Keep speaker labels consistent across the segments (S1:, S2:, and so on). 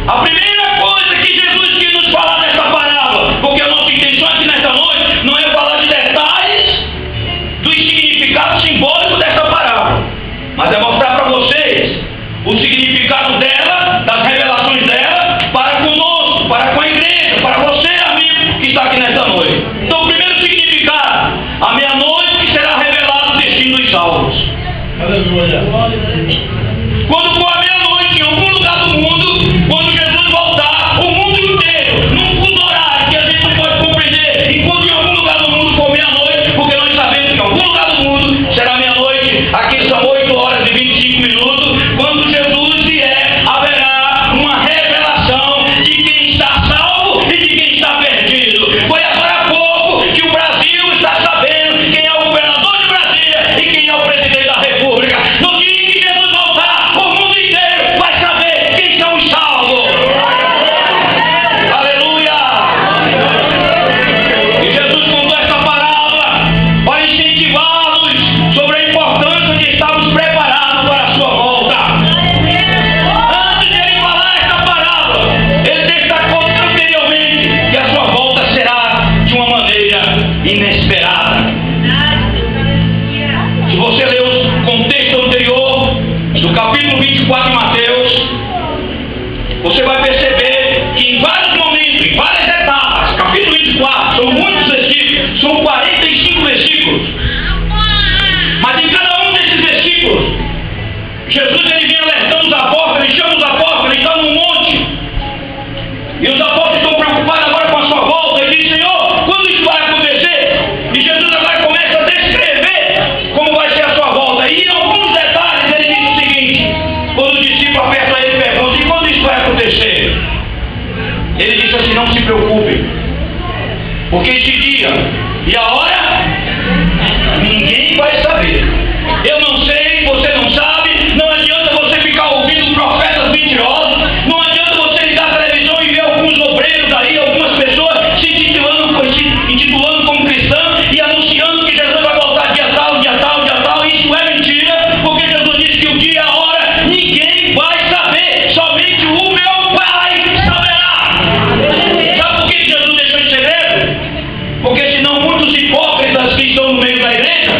S1: A primeira coisa que Jesus quis nos falar nessa parábola, porque a nossa intenção aqui nesta noite não é falar de detalhes do significado simbólico dessa parábola, mas é mostrar para vocês o significado dela, das revelações dela, para conosco, para com a igreja, para você, amigo, que está aqui nesta noite. Então, o primeiro significado, à meia-noite que será revelado o destino dos salvos.
S2: Aleluia.
S1: Quando for a meia-noite, em algum lugar do mundo, quando Jesus voltar, o mundo inteiro, num fuso horário que a gente não pode compreender, enquanto em algum lugar do mundo for meia-noite, porque nós sabemos que em algum lugar do mundo será meia-noite, aqui são 8 horas e 25 minutos, quando Jesus vier, haverá uma revelação de quem está salvo e de quem está perdido. Foi agora há pouco que o Brasil está sabendo quem é o governador de Brasília e quem é o presidente da República. No dia em que Jesus voltar, o mundo inteiro vai saber quem são os salvos. Aleluia! E Jesus contou essa parábola para incentivá-los sobre a importância de estarmos preparados para a sua volta. Antes de ele falar esta parábola, ele destacou anteriormente que a sua volta será de uma maneira inesperada. Se você ler o contexto anterior do capítulo 24 de Mateus, você vai perceber que em vários momentos, em várias etapas, capítulo 24, são muitos versículos, são 45 versículos, mas em cada um desses versículos, Jesus ele vem alertando os apóstolos, ele chama os apóstolos, ele está num monte, e os apóstolos estão preocupados agora com a sua volta, e dizem: Senhor, quando isso vai acontecer? E Jesus agora começa a descrever como vai ser a sua volta, e em alguns detalhes ele diz o seguinte: quando o discípulo aperta ele e pergunta: e quando isso vai acontecer? Ele diz assim: não se preocupem, porque esse dia e a hora ninguém vai saber. Eu não sei, você não sabe. Não adianta você ficar ouvindo profetas mentirosos, não adianta você ligar a televisão e ver alguns obreiros aí, algumas pessoas se intitulando como cristãos e anunciando que Jesus vai voltar dia tal, dia tal, dia tal. Isso é mentira, porque Jesus disse que o dia e a hora ninguém vai saber, somente o meu Pai saberá. Sabe por que Jesus deixou de segredo? Porque senão muitos hipócritas que estão no meio da igreja,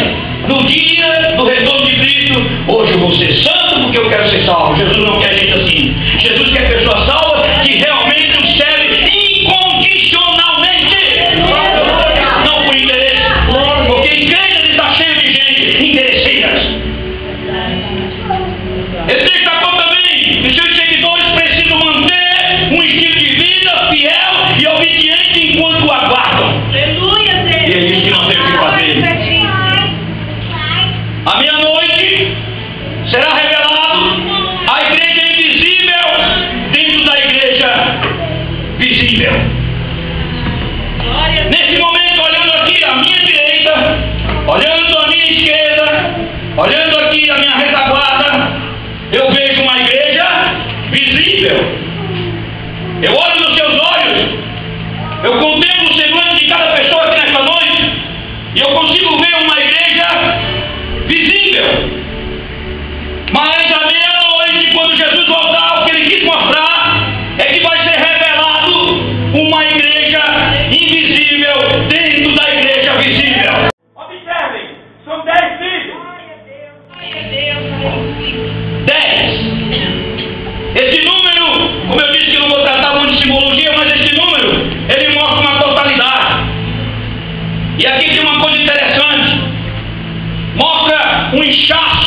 S1: no dia do retorno de Cristo: hoje eu vou ser santo porque eu quero ser salvo. Jesus não quer gente assim. Jesus quer pessoas salvas que realmente o servem incondicionalmente, não por interesse, porque igrejas está cheio de gente interesseiras. Ele destacou também que seus seguidores precisam manter um estilo de vida fiel e obediente enquanto o aguardam. E é isso que nós temos que fazer. À meia-noite será revelado a igreja invisível dentro da igreja visível. Nesse momento, olhando aqui à minha direita, olhando à minha esquerda, olhando aqui à minha retaguarda, eu vejo uma igreja visível. Eu olho nos seus olhos, eu contemplo o semblante de cada pessoa aqui nesta noite, e eu consigo ver uma igreja visível. Mas à meia-noite, quando Jesus voltar, o que ele quis mostrar é que vai ser revelado uma igreja invisível dentro da igreja visível. Observem, são 10 filhos. 10. Esse número, como eu disse que não vou tratar muito de simbologia, mas esse número, ele mostra uma totalidade. E aqui tem uma coisa interessante. Mostra um inchaço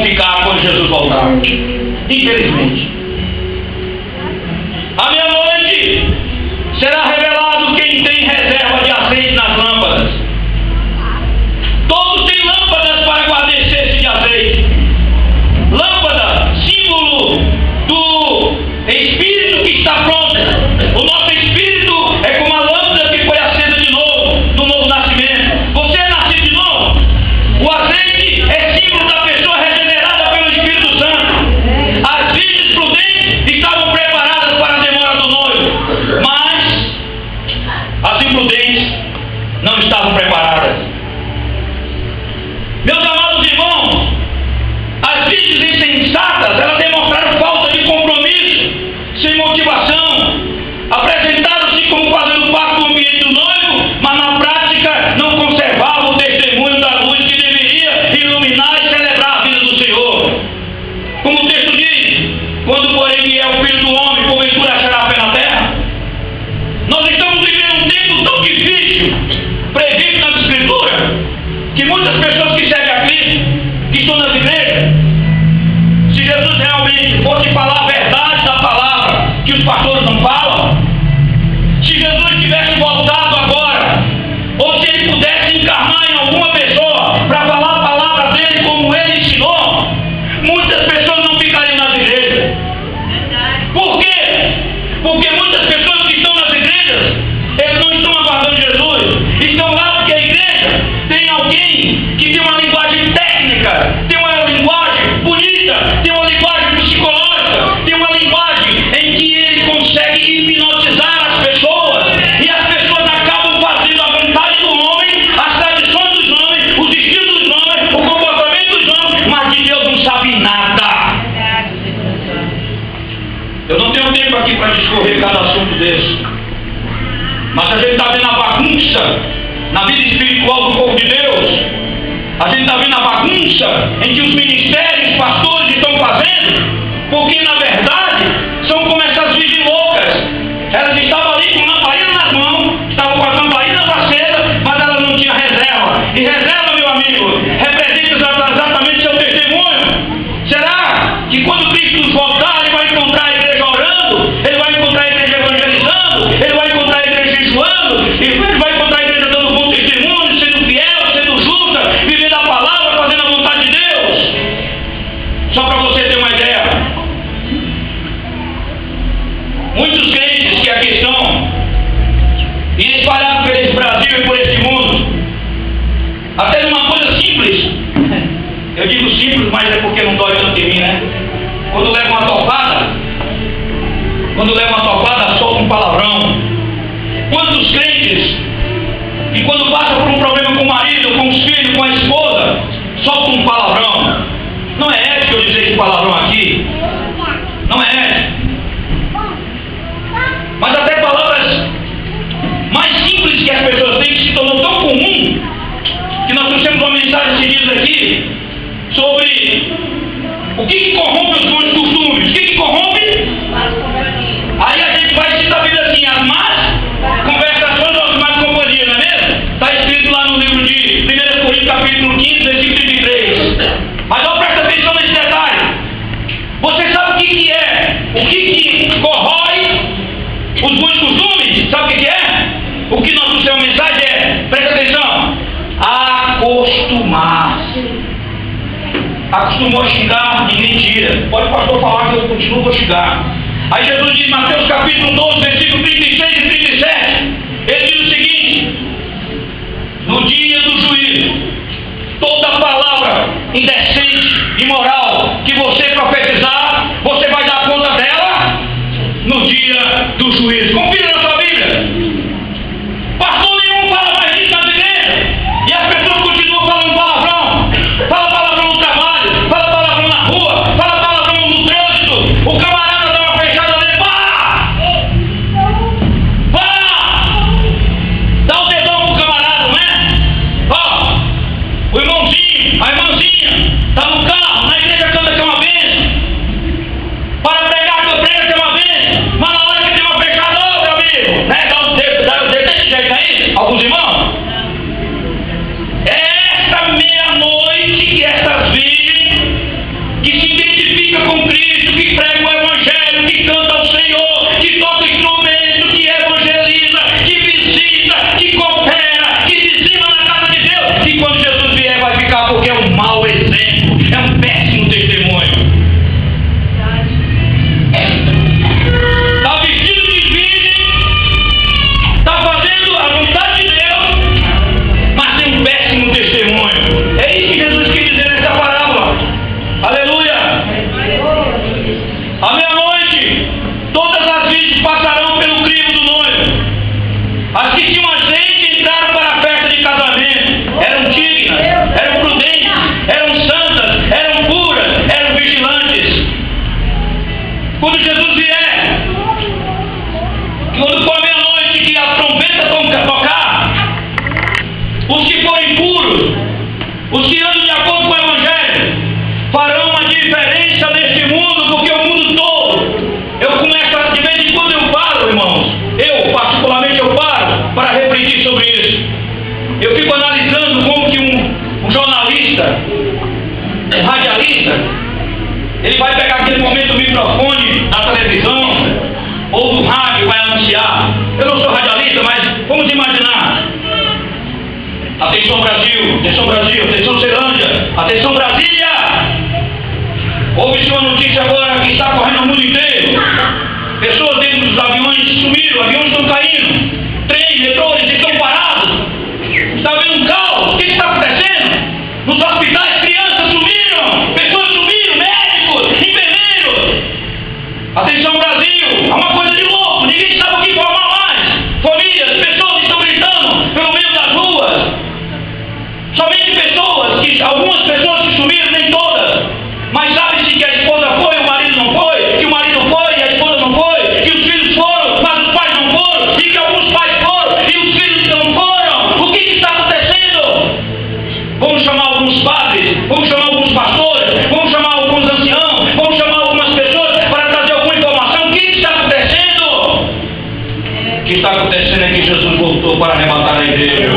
S1: ficar quando Jesus voltar. Infelizmente. À meia-noite será revelado quem tem reserva de azeite nas lâmpadas. Todos têm lâmpadas para guarnecer-se de azeite. Lâmpada, símbolo do Espírito que está pronto. O nosso Espírito é como a lâmpada que foi acesa de novo, do novo nascimento. Você é nascido de novo. O azeite é símbolo da pessoa regenerada pelo Espírito Santo. As virgens prudentes estavam preparadas para a demora do noivo, mas as imprudentes não estavam preparadas. Meus amados irmãos, as virgens insensatas, elas demonstraram falta de compromisso, sem motivação, apresentaram-se como fazendo parte do ambiente do noivo, mas na prática não conservavam o testemunho da luz que deveria iluminar e celebrar a vida do Senhor. Como o texto diz, quando porém vier o Filho do Homem, porventura achará fé na terra? Nós estamos vivendo um tempo tão difícil, previsto nas Escrituras, que muitas pessoas que servem a Cristo, que estão nas igrejas, se Jesus realmente fosse falar a verdade da palavra, que os pastores não falam, se Jesus tivesse voltado agora, ou se ele pudesse encarnar em alguma pessoa para falar a palavra dele como ele ensinou, muitas pessoas não ficariam nas igrejas. Por quê? Porque muitas pessoas que estão nas igrejas, eles não estão aguardando Jesus, estão lá porque a igreja tem alguém que tem uma linguagem técnica, tem uma linguagem bonita, tem uma linguagem psicológica, tem uma linguagem em que ele consegue hipnotizar as pessoas, e as pessoas acabam fazendo a vontade do homem, as tradições dos homens, os estilos dos homens, o comportamento dos homens, mas de Deus não sabe nada. Eu não tenho tempo aqui para discorrer cada assunto desse, mas a gente está vendo a bagunça na vida espiritual do povo de Deus. A gente está vendo a bagunça em que os ministérios, os pastores estão fazendo, porque na verdade são como essas virgens loucas. Elas estavam ali com lamparina nas mãos, estavam com as lamparinas acesas, mas elas não tinham reserva. E reserva, meu amigo, representa exatamente seu testemunho. Será que quando Cristo voltar, ele vai encontrar a igreja orando, ele vai encontrar a igreja evangelizando, ele vai encontrar a igreja jejuando, ele vai encontrar a igreja dando bom testemunho, sendo fiel, sendo justa, vivendo a palavra, fazendo a vontade de Deus? Só para você ter uma ideia, muitos crentes que aqui estão e espalhados por esse Brasil e por esse mundo, até numa coisa simples, eu digo simples, mas é porque não dói tanto em mim, né? Quando leva uma topada, solta um palavrão. Quantos crentes, e quando passa por um problema com o marido, com os filhos, com a esposa, solta um palavrão. Não é ético eu dizer esse palavrão aqui, não é ético, mas até palavras mais simples que as pessoas têm, que se tornou tão comum, que nós trouxemos uma mensagem seguida aqui sobre o que corrompe os bons costumes. O que corrompe? Aí a gente vai citar a Bíblia assim: as más conversações ou as más companhias, não é mesmo? Está escrito lá no livro de 1 Coríntios capítulo 15, versículo 33. Mas não presta atenção nesse detalhe. Você sabe o que é? O que corrói os bons costumes? Sabe o que é? O que nós trouxemos a mensagem é, presta atenção, acostumar-se. Acostumou a xingar, ninguém tira. Pode o pastor falar que eu continuo, vou xingar. Aí Jesus diz, Mateus capítulo 12, versículo 36 e 37, ele diz o seguinte: no dia do juízo, toda palavra indecente, imoral, que você profetizar, você vai dar conta dela no dia do juízo. Confira na sua Bíblia. Pastor nenhum fala mais disso nas igrejas, e as pessoas continuam falando palavrão. Fala palavrão no trabalho, fala palavrão na rua, fala palavrão no trânsito. O camarada dá uma fechada nele, pá! Dá o dedão pro camarada, não é? Ó, o irmãozinho, a irmãzinha, tá no carro, na igreja canta que é uma bênção. Para pregar que eu prego que é uma bênção. Mas na hora que tem uma fechada, ô meu À meia-noite, todas as virgens passarão pelo crivo do noivo. As que tinham azeite entraram para a festa de casamento. Eram dignas, eram prudentes, eram santas, eram puras, eram vigilantes. Quando Jesus vier, quando for meia-noite que a trombeta tocar, os que forem puros, os que andam de acordo com o Evangelho, farão uma diferença neste mundo, porque o mundo todo, eu começo, de vez em quando eu paro, irmãos, eu particularmente eu paro para refletir sobre isso. Eu fico analisando como que um jornalista, um radialista, ele vai pegar aquele momento do microfone da televisão ou do rádio e vai anunciar. Eu não sou radialista, mas vamos imaginar. Atenção Brasil, atenção Brasil, atenção Ceilândia, atenção Brasília. Houve uma notícia agora que está correndo no mundo inteiro. Pessoas dentro dos aviões sumiram, aviões estão caindo, trens, metrôs estão parados. Está havendo um caos. O que está acontecendo? Nos hospitais, crianças sumiram, pessoas sumiram, médicos, enfermeiros. Atenção Brasil, é uma coisa de louco, ninguém sabe o que informar mais. Famílias, pessoas estão gritando pelo meio das ruas. Somente pessoas, algumas pessoas que sumiram, nem todas. Mas sabe-se que a esposa foi, o marido não foi, que o marido foi e a esposa não foi, que os filhos foram, mas os pais não foram, e que alguns pais foram e os filhos não foram. O que está acontecendo? Vamos chamar alguns padres, vamos chamar alguns pastores, vamos chamar alguns anciãos, vamos chamar algumas pessoas para trazer alguma informação. O que está acontecendo? O que está acontecendo é que Jesus voltou para arrebatar a igreja.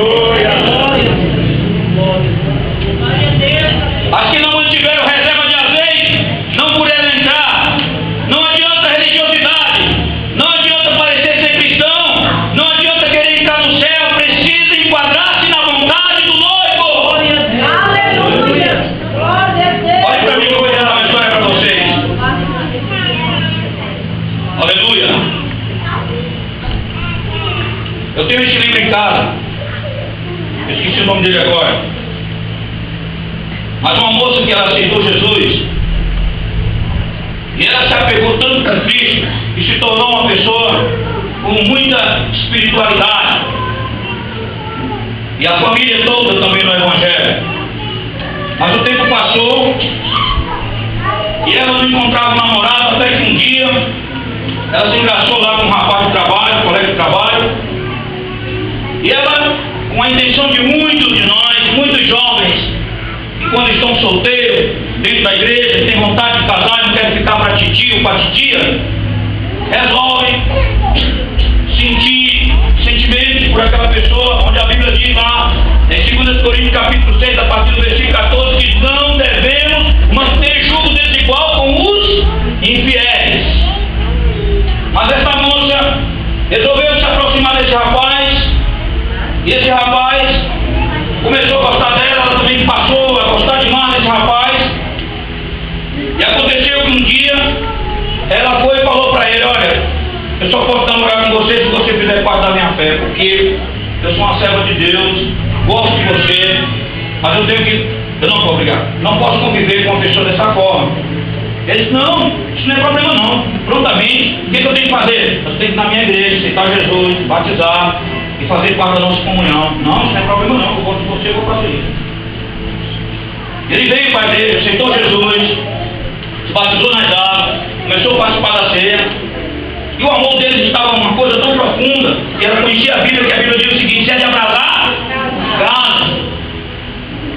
S1: As que não mantiveram reserva de azeite não puderam entrar. Não adianta religiosidade, não adianta parecer ser cristão, não adianta querer entrar no céu, precisa enquadrar-se na vontade do noivo. Aleluia! Olha para mim que eu vou dar uma história para vocês. Aleluia! Eu tenho esse livro em casa, eu esqueci o nome dele agora. Mas uma moça que ela aceitou Jesus, e ela se apegou tanto com Cristo, e se tornou uma pessoa com muita espiritualidade, e a família toda também no Evangelho. Mas o tempo passou, e ela não encontrava um namorado, até que um dia, ela se engraçou lá com um rapaz de trabalho, um colega de trabalho, e ela, com a intenção de muitos de nós, muitos jovens, quando estão solteiros, dentro da igreja, tem vontade de casar e não quer ficar para titio ou para titia, resolvem sentir sentimentos por aquela pessoa, onde a Bíblia diz lá, em 2 Coríntios capítulo 6, a partir do versículo 14, que não devemos manter julgo desigual com os infiéis. Mas essa moça resolveu se aproximar desse rapaz, e esse rapaz começou a gostar dela, ela também passou a gostar demais desse rapaz. E aconteceu que um dia ela foi e falou para ele: olha, eu só posso namorar com você se você fizer parte da minha fé, porque eu sou uma serva de Deus, gosto de você, mas eu não vou obrigar, não posso conviver com uma pessoa dessa forma. Ele disse: não, isso não é problema não. Prontamente, o que eu tenho que fazer? Eu tenho que ir na minha igreja, aceitar Jesus, batizar e fazer parte da nossa comunhão. Não, isso não é problema não, eu gosto de você, eu vou fazer isso. Ele veio para a igreja, aceitou Jesus, se batizou nas águas, começou a participar da ceia, e o amor deles estava uma coisa tão profunda, e ela conhecia a Bíblia, que a Bíblia diz o seguinte: se é de abrasar, casa.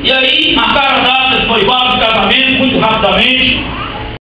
S1: E aí marcaram a data de noivado, de casamento, muito rapidamente.